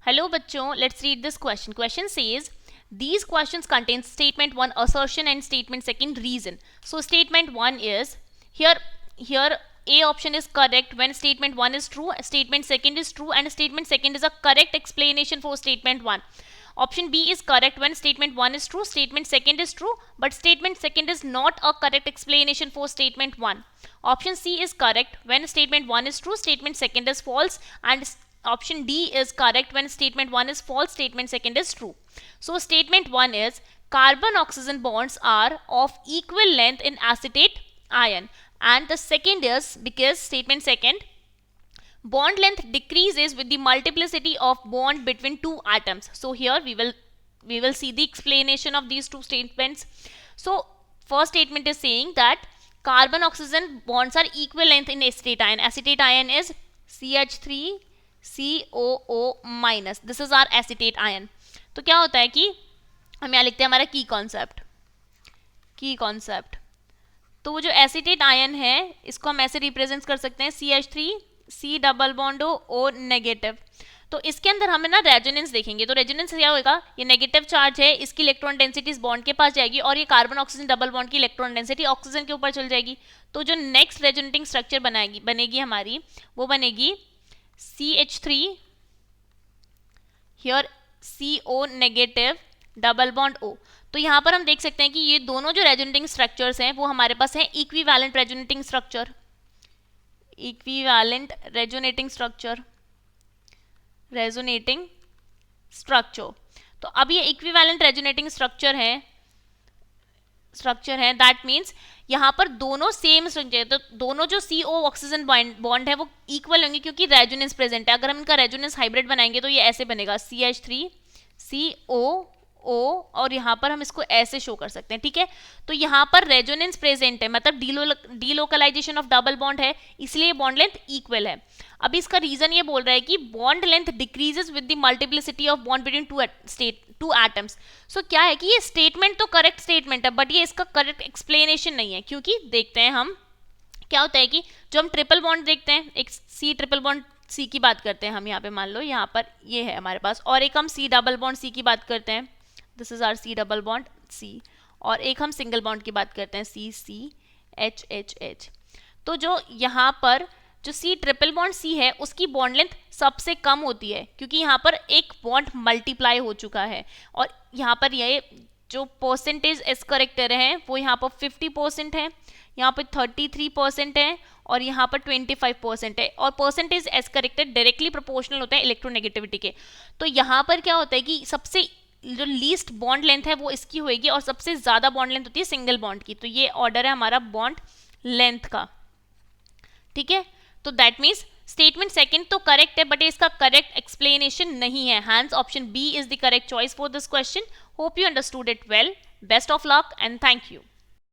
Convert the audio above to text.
Hello बच्चों, let's read this question. Question says these questions contain statement 1 assertion and statement second reason. So statement 1 is here A option is correct when statement 1 is true, statement second is true, and statement second is a correct explanation for statement 1. Option B is correct when statement 1 is true, statement second is true, but statement second is not a correct explanation for statement 1. Option C is correct when statement 1 is true, statement second is false, and option D is correct when statement 1 is false, statement second is true. So statement 1 is carbon oxygen bonds are of equal length in acetate ion, and the second is because statement second, bond length decreases with the multiplicity of bond between two atoms. So here we will see the explanation of these two statements. So first statement is saying that carbon oxygen bonds are equal length in acetate ion. Acetate ion is CH3 COO minus, this is our acetate ion. तो क्या होता है कि हम यहाँ लिखते हैं हमारा की कॉन्सेप्ट. तो वो जो एसिटेट आयन है इसको हम ऐसे रिप्रेजेंट कर सकते हैं CH3 C double bond O negative. तो इसके अंदर हमें ना रेजोनेंस देखेंगे. तो रेजोनेंस क्या होगा, ये नेगेटिव चार्ज है, इसकी इलेक्ट्रॉन डेंसिटी इस बॉन्ड के पास जाएगी और ये कार्बन ऑक्सीजन डबल बॉन्ड की इलेक्ट्रॉन डेंसिटी ऑक्सीजन के ऊपर चल जाएगी. तो जो नेक्स्ट रेजोनेटिंग स्ट्रक्चर बनेगी हमारी, वो बनेगी CH3 here CO negative double bond O. तो यहाँ पर हम देख सकते हैं कि ये दोनों जो रेजोनेटिंग स्ट्रक्चर्स हैं वो हमारे पास हैं इक्विवेलेंट रेजोनेटिंग स्ट्रक्चर. तो अब ये इक्विवेलेंट रेजोनेटिंग स्ट्रक्चर है दैट मीन्स यहाँ पर दोनों सेम स्ट्रक्चर, तो दोनों जो CO ऑक्सीजन बॉन्ड है वो इक्वल होंगे क्योंकि रेजोनेंस प्रेजेंट है. अगर हम इनका रेजोनेंस हाइब्रिड बनाएंगे तो ये ऐसे बनेगा CH3 COO और यहाँ पर हम इसको ऐसे शो कर सकते हैं. ठीक है, तो यहाँ पर रेजोनेंस प्रेजेंट है मतलब डीलोकलाइजेशन ऑफ डबल बॉन्ड है, इसलिए बॉन्ड लेंथ इक्वल है. अभी इसका रीजन ये बोल रहा है कि bond length decreases with the multiplicity of bond between two atoms. So क्या है कि ये स्टेटमेंट तो करेक्ट स्टेटमेंट है बट ये इसका करेक्ट एक्सप्लेनेशन नहीं है, क्योंकि देखते हैं हम क्या होता है कि जो हम ट्रिपल बॉन्ड देखते हैं, एक C ट्रिपल बॉन्ड C की बात करते हैं हम, यहाँ पे मान लो यहाँ पर ये है हमारे पास, और एक हम C डबल बॉन्ड C की बात करते हैं, this is our C double bond C, और एक हम सिंगल बॉन्ड की बात करते हैं CCHHH. तो जो यहाँ पर जो C ट्रिपल बॉन्ड C है उसकी बॉन्ड लेंथ सबसे कम होती है क्योंकि यहाँ पर एक बॉन्ड मल्टीप्लाई हो चुका है, और यहाँ पर ये जो परसेंटेज एस करेक्टर है वो यहाँ पर 50% है, यहाँ पर 33% है और यहाँ पर 25% है, और percentage S character directly proportional होता है इलेक्ट्रोनेगेटिविटी के. तो यहाँ पर क्या होता है कि सबसे जो लीस्ट बॉन्ड लेंथ है वो इसकी होगी और सबसे ज़्यादा बॉन्ड लेंथ होती है सिंगल बॉन्ड की. तो ये ऑर्डर है हमारा बॉन्ड लेंथ का. ठीक है, तो दैट मीन्स स्टेटमेंट सेकंड तो करेक्ट है बट इसका करेक्ट एक्सप्लेनेशन नहीं है. Hence option B is the correct choice for this question. Hope you understood it well. Best of luck and thank you.